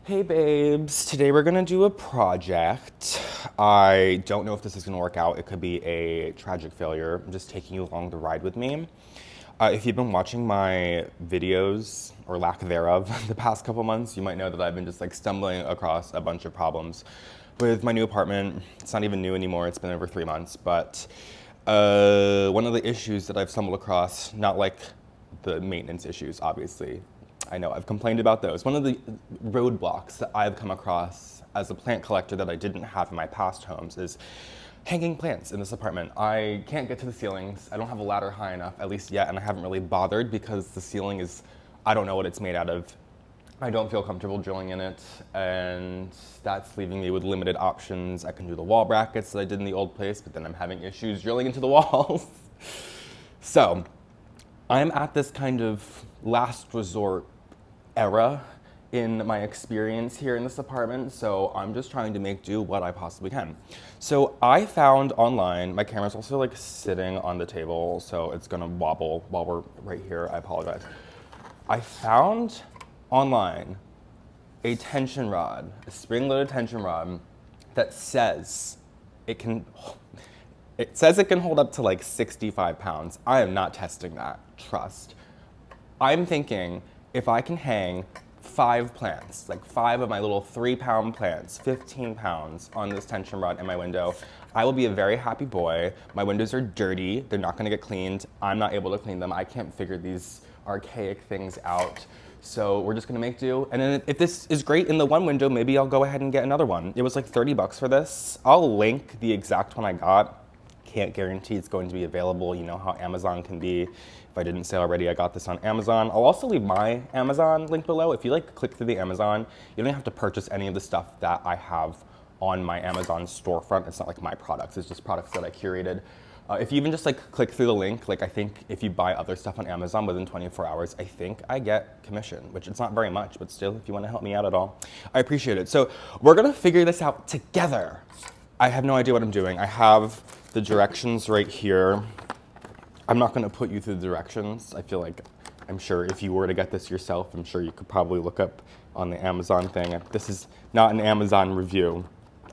Hey babes, today we're gonna do a project. I don't know if this is gonna work out. It could be a tragic failure. I'm just taking you along the ride with me. If you've been watching my videos, or lack thereof, the past couple months, you might know that I've been just like stumbling across a bunch of problems with my new apartment. It's not even new anymore, it's been over 3 months, but one of the issues that I've stumbled across, not like the maintenance issues, obviously, I know I've complained about those. One of the roadblocks that I've come across as a plant collector that I didn't have in my past homes is hanging plants in this apartment. I can't get to the ceilings. I don't have a ladder high enough, at least yet, and I haven't really bothered because the ceiling is, I don't know what it's made out of. I don't feel comfortable drilling in it, and that's leaving me with limited options. I can do the wall brackets that I did in the old place, but then I'm having issues drilling into the walls. So, I'm at this kind of last resort era in my experience here in this apartment, so I'm just trying to make do what I possibly can. So I found online, my camera's also like sitting on the table, so it's gonna wobble while we're right here, I apologize. I found online a tension rod, a spring-loaded tension rod that says it can hold up to like 65 pounds. I am not testing that, trust. I'm thinking if I can hang 5 plants, like 5 of my little 3-pound plants, 15 pounds on this tension rod in my window, I will be a very happy boy. My windows are dirty, they're not gonna get cleaned. I'm not able to clean them. I can't figure these archaic things out. So we're just gonna make do. And then if this is great in the one window, maybe I'll go ahead and get another one. It was like 30 bucks for this. I'll link the exact one I got. Can't guarantee it's going to be available. You know how Amazon can be. If I didn't say already, I got this on Amazon. I'll also leave my Amazon link below. If you like click through the Amazon, you don't have to purchase any of the stuff that I have on my Amazon storefront. It's not like my products, it's just products that I curated. If you even just like click through the link, like I think if you buy other stuff on Amazon within 24 hours, I think I get commission, which it's not very much, but still, if you want to help me out at all, I appreciate it. So we're gonna figure this out together. I have no idea what I'm doing. I have the directions right here. I'm not gonna put you through the directions. I feel like, I'm sure if you were to get this yourself, I'm sure you could probably look up on the Amazon thing. This is not an Amazon review.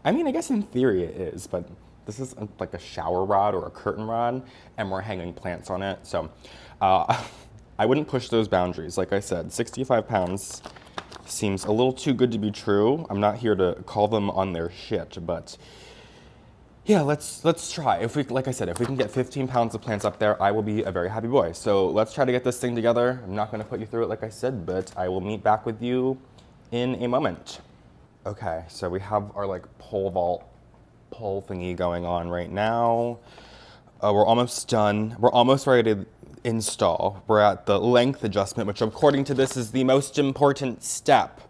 I mean, I guess in theory it is, but this is like a shower rod or a curtain rod, and we're hanging plants on it. So I wouldn't push those boundaries. Like I said, 65 pounds seems a little too good to be true. I'm not here to call them on their shit, but yeah, let's try. Like I said, if we can get 15 pounds of plants up there, I will be a very happy boy. So let's try to get this thing together. I'm not gonna put you through it like I said, but I will meet back with you in a moment. Okay, so we have our like pole vault pole thingy going on right now. We're almost done. We're almost ready to install. We're at the length adjustment, which according to this is the most important step.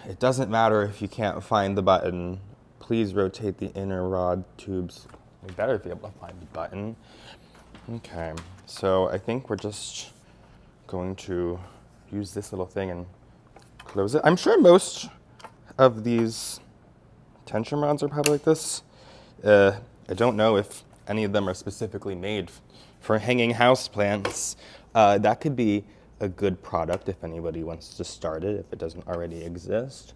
It doesn't matter if you can't find the button. Please rotate the inner rod tubes. We better be able to find the button. Okay, so I think we're just going to use this little thing and close it. I'm sure most of these tension rods are probably like this. I don't know if any of them are specifically made for hanging houseplants. That could be a good product if anybody wants to start it, if it doesn't already exist.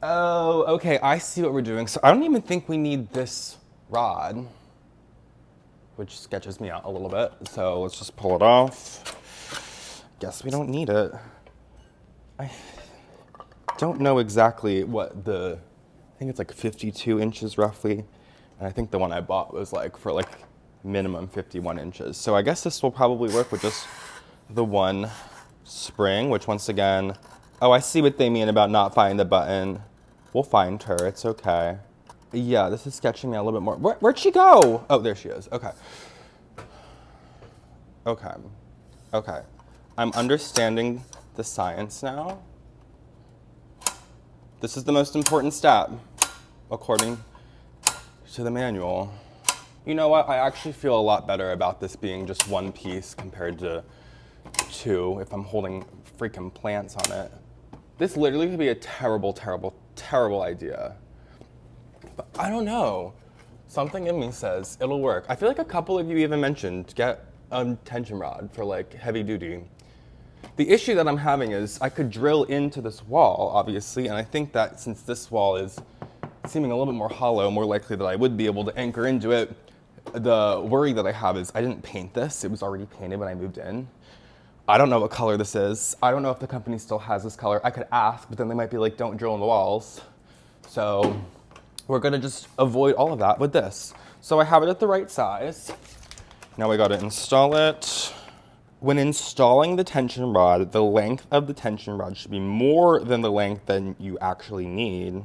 Oh, okay, I see what we're doing. So I don't even think we need this rod, which sketches me out a little bit. So let's just pull it off. Guess we don't need it. I don't know exactly what I think it's like 52 inches roughly. And I think the one I bought was like for like minimum 51 inches. So I guess this will probably work with just the one spring, which once again, oh, I see what they mean about not finding the button. We'll find her, it's okay. Yeah, this is sketching me a little bit more. Where'd she go? Oh, there she is, okay. Okay. I'm understanding the science now. This is the most important step, according to the manual. You know what, I actually feel a lot better about this being just one piece compared to 2 if I'm holding freaking plants on it. This literally could be a terrible, terrible, terrible idea. But I don't know. Something in me says it'll work. I feel like a couple of you even mentioned get a tension rod for like heavy duty. The issue that I'm having is I could drill into this wall, obviously, and I think that since this wall is seeming a little bit more hollow, more likely that I would be able to anchor into it. The worry that I have is I didn't paint this. It was already painted when I moved in. I don't know what color this is. I don't know if the company still has this color. I could ask, but then they might be like, don't drill in the walls. So we're gonna just avoid all of that with this. So I have it at the right size. Now I gotta install it. When installing the tension rod, the length of the tension rod should be more than the length than you actually need.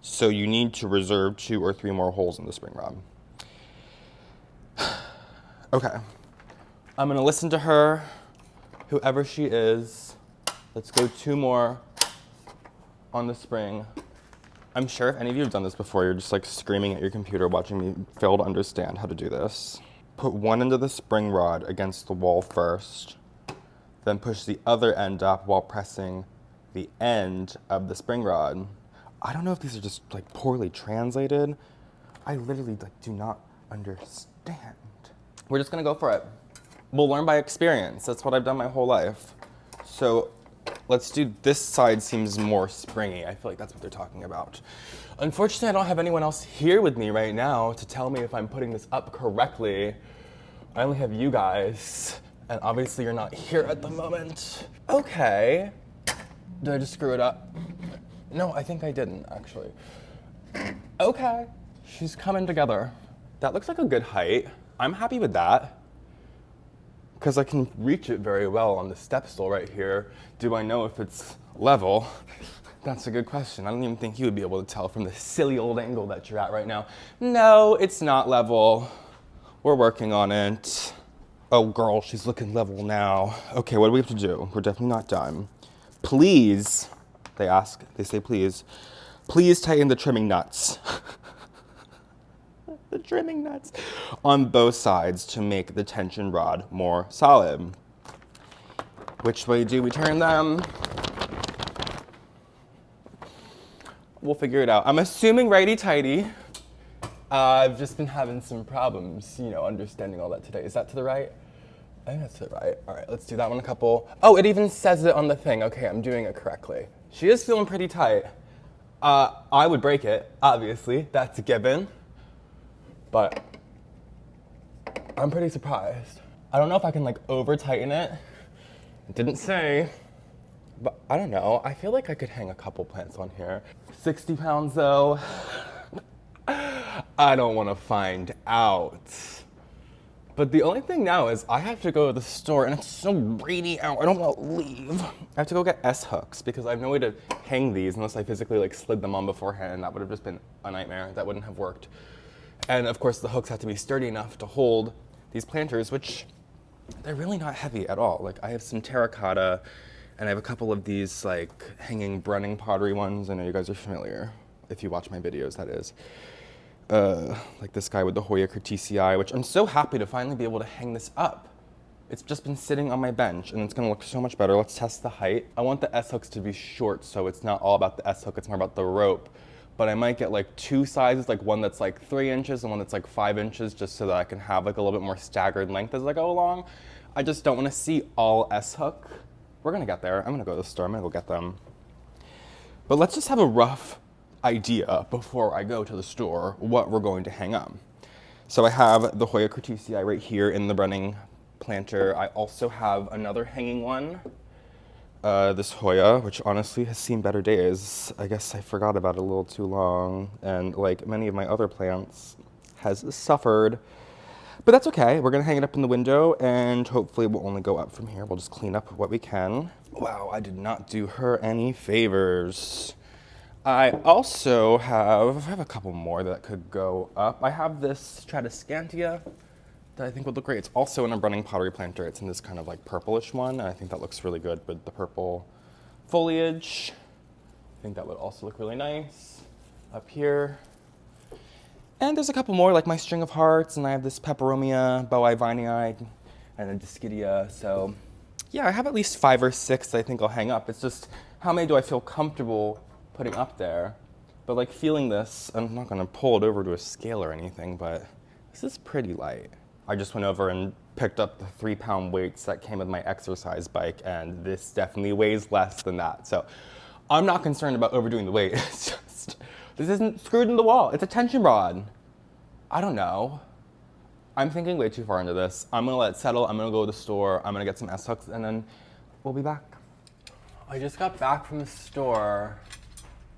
So you need to reserve 2 or 3 more holes in the spring rod. Okay, I'm gonna listen to her, whoever she is. Let's go 2 more on the spring. I'm sure if any of you have done this before, you're just like screaming at your computer watching me fail to understand how to do this. Put one end of the spring rod against the wall first, then push the other end up while pressing the end of the spring rod. I don't know if these are just like poorly translated. I literally like do not understand. We're just gonna go for it. We'll learn by experience. That's what I've done my whole life. So let's do this side. Seems more springy. I feel like that's what they're talking about. Unfortunately, I don't have anyone else here with me right now to tell me if I'm putting this up correctly. I only have you guys, and obviously you're not here at the moment. Okay. Did I just screw it up? No, I think I didn't, actually. Okay. She's coming together. That looks like a good height. I'm happy with that, because I can reach it very well on the step stool right here. Do I know if it's level? That's a good question. I don't even think you would be able to tell from the silly old angle that you're at right now. No, it's not level. We're working on it. Oh girl, she's looking level now. Okay, what do we have to do? We're definitely not done. Please, they say please tighten the trimming nuts. The trimming nuts on both sides to make the tension rod more solid. Which way do we turn them? We'll figure it out. I'm assuming righty-tighty. I've just been having some problems, understanding all that today. Is that to the right? I think that's to the right. All right, let's do that one a couple. Oh, it even says it on the thing. Okay, I'm doing it correctly. She is feeling pretty tight. I would break it, obviously. That's a given. But I'm pretty surprised. I don't know if I can over tighten it. It didn't say, but I don't know. I feel like I could hang a couple plants on here. 60 pounds though. I don't want to find out. But the only thing now is I have to go to the store and it's so rainy out. I don't want to leave. I have to go get S-hooks because I have no way to hang these unless I physically slid them on beforehand. That would have just been a nightmare. That wouldn't have worked. And of course the hooks have to be sturdy enough to hold these planters, which they're really not heavy at all. I have some terracotta and I have a couple of these hanging Brunning pottery ones. I know you guys are familiar. If you watch my videos, that is. Like this guy with the Hoya Curtisii, which I'm so happy to finally be able to hang this up. It's just been sitting on my bench and it's gonna look so much better. Let's test the height. I want the S-hooks to be short, so it's not all about the S-hook, it's more about the rope. But I might get 2 sizes, one that's 3 inches and one that's 5 inches, just so that I can have a little bit more staggered length as I go along. I just don't wanna see all S-hook. We're gonna get there. I'm gonna go to the store, I'm gonna go get them. But let's just have a rough idea before I go to the store what we're going to hang up. So I have the Hoya Curtisii right here in the Brunning planter. I also have another hanging one, this Hoya, which honestly has seen better days. I guess I forgot about it a little too long, and like many of my other plants, has suffered. But that's okay. We're gonna hang it up in the window and hopefully we'll only go up from here. We'll just clean up what we can. Wow, I did not do her any favors. I also have a couple more that could go up. I have this Tradescantia that I think would look great. It's also in a Brunning pottery planter. It's in this kind of purplish one, and I think that looks really good with the purple foliage. I think that would also look really nice up here. And there's a couple more, like my String of Hearts, and I have this Peperomia, Boii vinii, and a Dischidia. So yeah, I have at least 5 or 6 that I think I'll hang up. It's just how many do I feel comfortable putting up there? But feeling this, I'm not gonna pull it over to a scale or anything, but this is pretty light. I just went over and picked up the 3-pound weights that came with my exercise bike, and this definitely weighs less than that. So I'm not concerned about overdoing the weight. It's just, this isn't screwed in the wall. It's a tension rod. I don't know. I'm thinking way too far into this. I'm gonna let it settle. I'm gonna go to the store. I'm gonna get some S-hooks, and then we'll be back. I just got back from the store,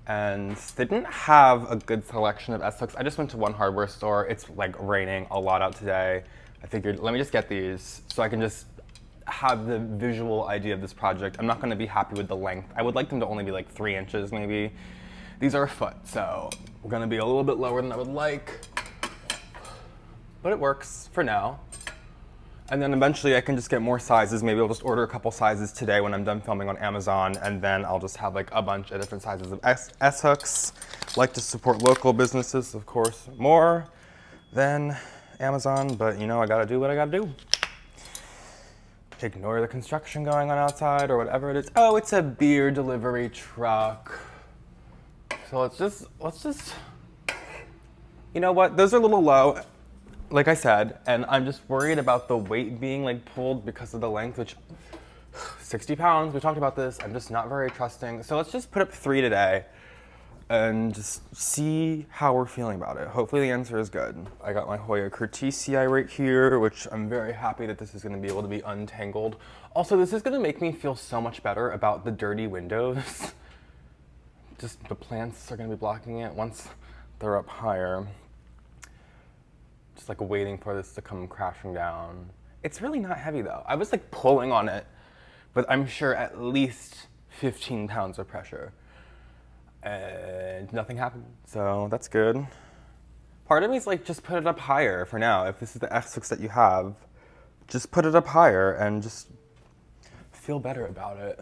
and they didn't have a good selection of S-hooks. I just went to one hardware store. It's like raining a lot out today. I figured, let me just get these so I can just have the visual idea of this project. I'm not gonna be happy with the length. I would like them to only be like 3 inches maybe. These are a foot, so we're gonna be a little bit lower than I would like, but it works for now. And then eventually I can just get more sizes. Maybe I'll just order a couple sizes today when I'm done filming on Amazon, and then I'll just have like a bunch of different sizes of S-hooks. Like to support local businesses, of course, more than Amazon, but you know, I gotta do what I gotta do. Ignore the construction going on outside or whatever it is. Oh, it's a beer delivery truck. So let's just, you know what? Those are a little low, like I said, and I'm just worried about the weight being like pulled because of the length, which 60 pounds, we talked about this. I'm just not very trusting. So let's just put up 3 today and just see how we're feeling about it. Hopefully the answer is good. I got my Hoya Curtisii right here, which I'm very happy that this is gonna be able to be untangled. Also, this is gonna make me feel so much better about the dirty windows. Just the plants are gonna be blocking it once they're up higher. Just like waiting for this to come crashing down. It's really not heavy though. I was like pulling on it, but I'm sure at least 15 pounds of pressure. And nothing happened, so that's good. Part of me is like, just put it up higher for now. If this is the S-hooks that you have, just put it up higher and just feel better about it.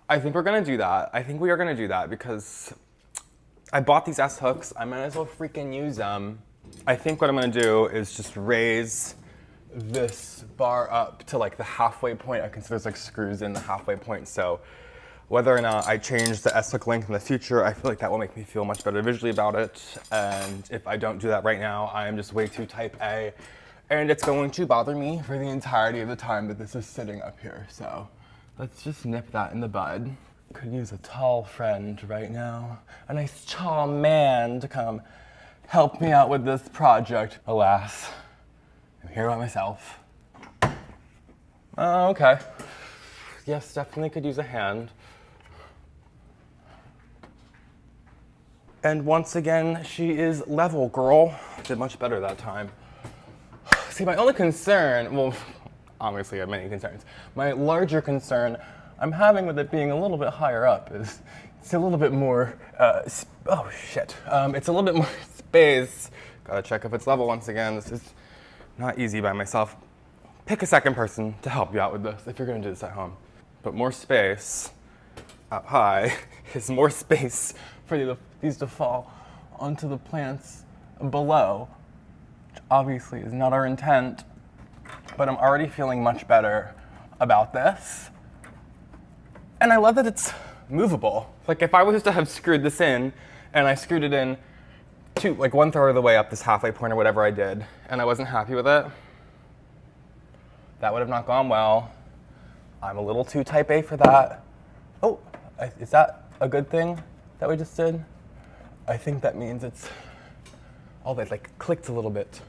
I think we're gonna do that. I think we are gonna do that because I bought these S-hooks. I might as well freaking use them. I think what I'm gonna do is just raise this bar up to like the halfway point. I can see there's like screws in the halfway point, so whether or not I change the S-hook length in the future, I feel like that will make me feel much better visually about it. And if I don't do that right now, I am just way too type A, and it's going to bother me for the entirety of the time that this is sitting up here. So let's just nip that in the bud. Could use a tall friend right now, a nice tall man to come help me out with this project. Alas, I'm here by myself. Okay. Yes, definitely could use a hand. And once again, she is level, girl. Did much better that time. See, my only concern, well, obviously I have many concerns. My larger concern I'm having with it being a little bit higher up is it's a little bit more, it's a little bit more space. Gotta check if it's level once again. This is not easy by myself. Pick a second person to help you out with this if you're gonna do this at home. But more space up high is more space for these to fall onto the plants below, which obviously is not our intent, but I'm already feeling much better about this. And I love that it's movable. Like if I was to have screwed this in and I screwed it in to like 1/3 of the way up this halfway point or whatever I did, and I wasn't happy with it, that would have not gone well. I'm a little too type A for that. Oh, is that a good thing that we just did? I think that means it's, oh, they like clicked a little bit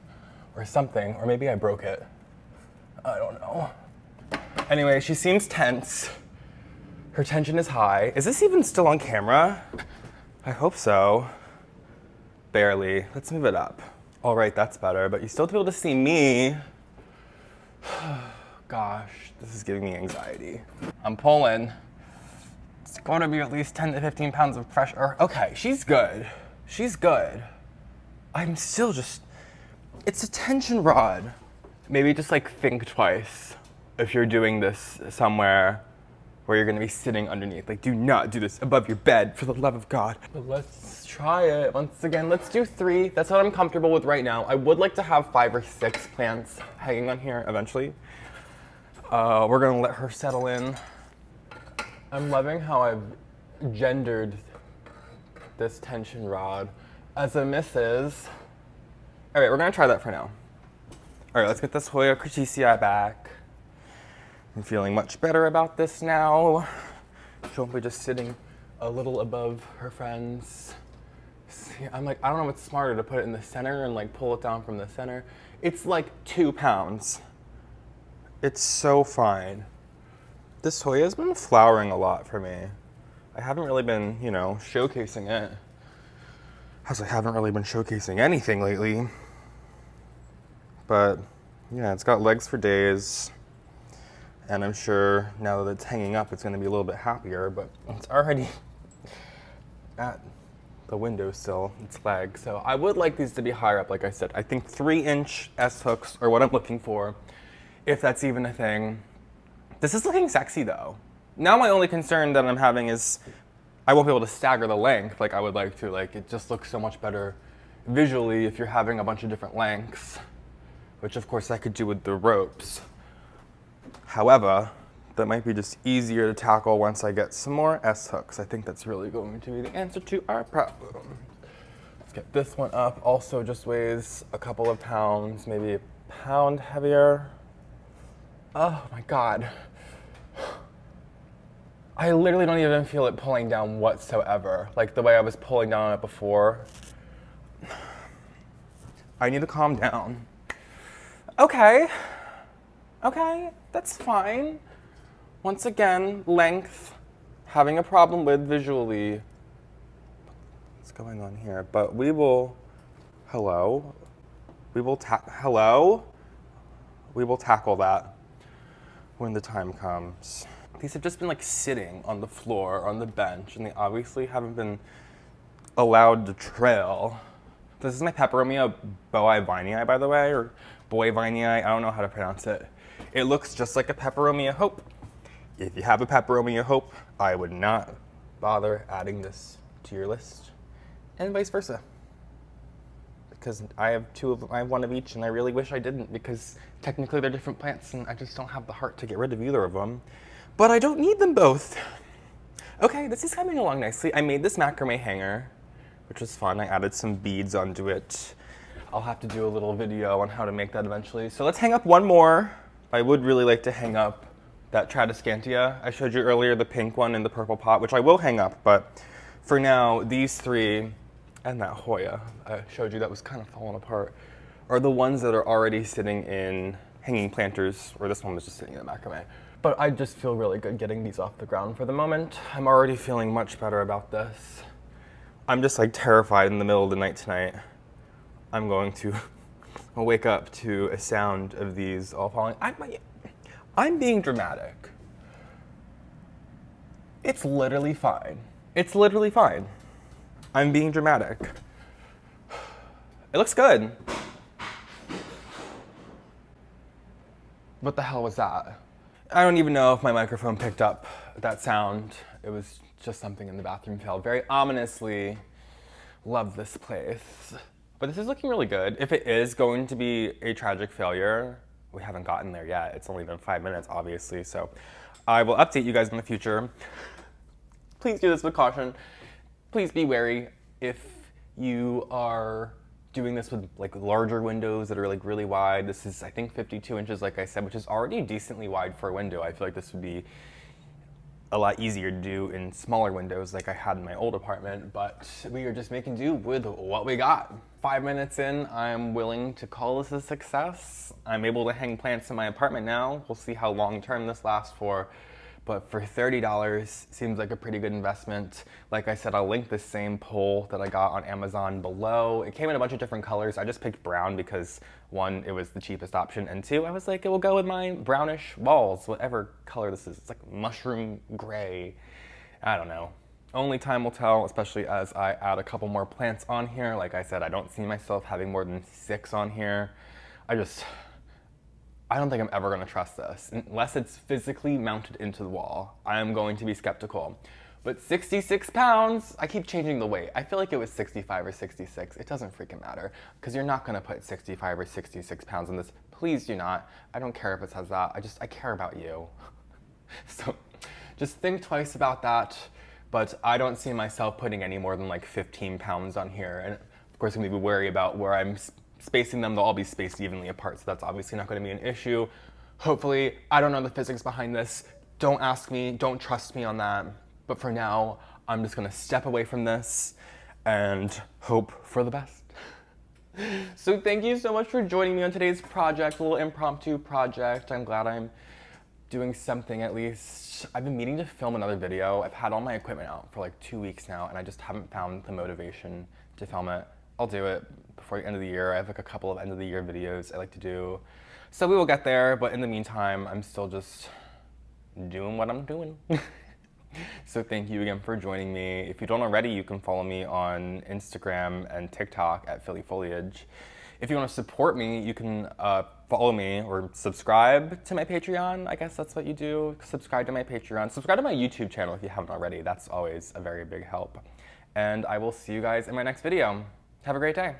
or something, or maybe I broke it. I don't know. Anyway, she seems tense. Her tension is high. Is this even still on camera? I hope so. Barely. Let's move it up. All right, that's better, but you still have to be able to see me. Gosh, this is giving me anxiety. I'm pulling. It's going to be at least 10 to 15 pounds of pressure. Okay, she's good. She's good. I'm still just, it's a tension rod. Maybe just like think twice if you're doing this somewhere where you're gonna be sitting underneath. Like, do not do this above your bed, for the love of God. But let's try it. Once again, let's do 3. That's what I'm comfortable with right now. I would like to have 5 or 6 plants hanging on here eventually. We're gonna let her settle in. I'm loving how I've gendered this tension rod as a Mrs. All right, we're gonna try that for now. All right, let's get this Hoya Cretici back. I'm feeling much better about this now. She'll be just sitting a little above her friends. See, I'm like, I don't know what's smarter, to put it in the center and like pull it down from the center. It's like 2 pounds. It's so fine. This Hoya's been flowering a lot for me. I haven't really been, you know, showcasing it, as I haven't really been showcasing anything lately. But yeah, it's got legs for days. And I'm sure now that it's hanging up, it's gonna be a little bit happier, but it's already at the windowsill, its legs. So I would like these to be higher up, like I said. I think 3-inch S-hooks are what I'm looking for, if that's even a thing. This is looking sexy though. Now my only concern that I'm having is I won't be able to stagger the length like I would like to. Like, it just looks so much better visually if you're having a bunch of different lengths, which of course I could do with the ropes. However, that might be just easier to tackle once I get some more S-hooks. I think that's really going to be the answer to our problem. Let's get this one up. Also just weighs a couple of pounds, maybe a pound heavier. Oh my God. I literally don't even feel it pulling down whatsoever, like the way I was pulling down on it before. I need to calm down. Okay, that's fine. Once again, length, having a problem with visually. What's going on here? But we will, hello? We will tackle that when the time comes. These have just been like sitting on the floor, on the bench, and they obviously haven't been allowed to trail. This is my Peperomia Boii Vinii, by the way, or Boii Vinii, I don't know how to pronounce it. It looks just like a Peperomia Hope. If you have a Peperomia Hope, I would not bother adding this to your list, and vice versa. Because I have one of each, and I really wish I didn't, because technically they're different plants, and I just don't have the heart to get rid of either of them. But I don't need them both. Okay, this is coming along nicely. I made this macrame hanger, which was fun. I added some beads onto it. I'll have to do a little video on how to make that eventually. So let's hang up one more. I would really like to hang up that Tradescantia. I showed you earlier the pink one in the purple pot, which I will hang up, but for now, these 3 and that Hoya I showed you that was kind of falling apart are the ones that are already sitting in hanging planters, or this one was just sitting in the macrame. But I just feel really good getting these off the ground for the moment. I'm already feeling much better about this. I'm just like terrified in the middle of the night tonight. I'm going to wake up to a sound of these all falling. I'm being dramatic. It's literally fine. It's literally fine. I'm being dramatic. It looks good. What the hell was that? I don't even know if my microphone picked up that sound. It was just something in the bathroom failed very ominously. Love this place. But this is looking really good. If it is going to be a tragic failure, we haven't gotten there yet. It's only been 5 minutes, obviously, so I will update you guys in the future. Please do this with caution. Please be wary if you are doing this with like larger windows that are like really wide. This is, I think, 52 inches, like I said, which is already decently wide for a window. I feel like this would be a lot easier to do in smaller windows like I had in my old apartment, but we are just making do with what we got. 5 minutes in, I'm willing to call this a success. I'm able to hang plants in my apartment now. We'll see how long term this lasts for, but for $30, seems like a pretty good investment. Like I said, I'll link the same pole that I got on Amazon below. It came in a bunch of different colors. I just picked brown because 1, it was the cheapest option, and 2, I was like, it will go with my brownish walls, whatever color this is. It's like mushroom gray. I don't know. Only time will tell, especially as I add a couple more plants on here. Like I said, I don't see myself having more than 6 on here. I don't think I'm ever gonna trust this. Unless it's physically mounted into the wall, I am going to be skeptical. But 66 pounds, I keep changing the weight. I feel like it was 65 or 66. It doesn't freaking matter, because you're not gonna put 65 or 66 pounds in this. Please do not. I don't care if it says that. I care about you. So just think twice about that. But I don't see myself putting any more than like 15 pounds on here. And of course, I'm gonna be wary about where I'm spacing them, they'll all be spaced evenly apart, so that's obviously not going to be an issue. Hopefully, I don't know the physics behind this. Don't ask me, don't trust me on that. But for now, I'm just gonna step away from this and hope for the best. So thank you so much for joining me on today's project, a little impromptu project. I'm glad I'm doing something at least. I've been meaning to film another video. I've had all my equipment out for like 2 weeks now, and I just haven't found the motivation to film it. I'll do it before the end of the year. I have like a couple of end of the year videos I like to do. So we will get there, but in the meantime, I'm still just doing what I'm doing. So thank you again for joining me. If you don't already, you can follow me on Instagram and TikTok at phillyfoliage. If you want to support me, you can follow me or subscribe to my Patreon. I guess that's what you do. Subscribe to my Patreon. Subscribe to my YouTube channel if you haven't already. That's always a very big help. And I will see you guys in my next video. Have a great day.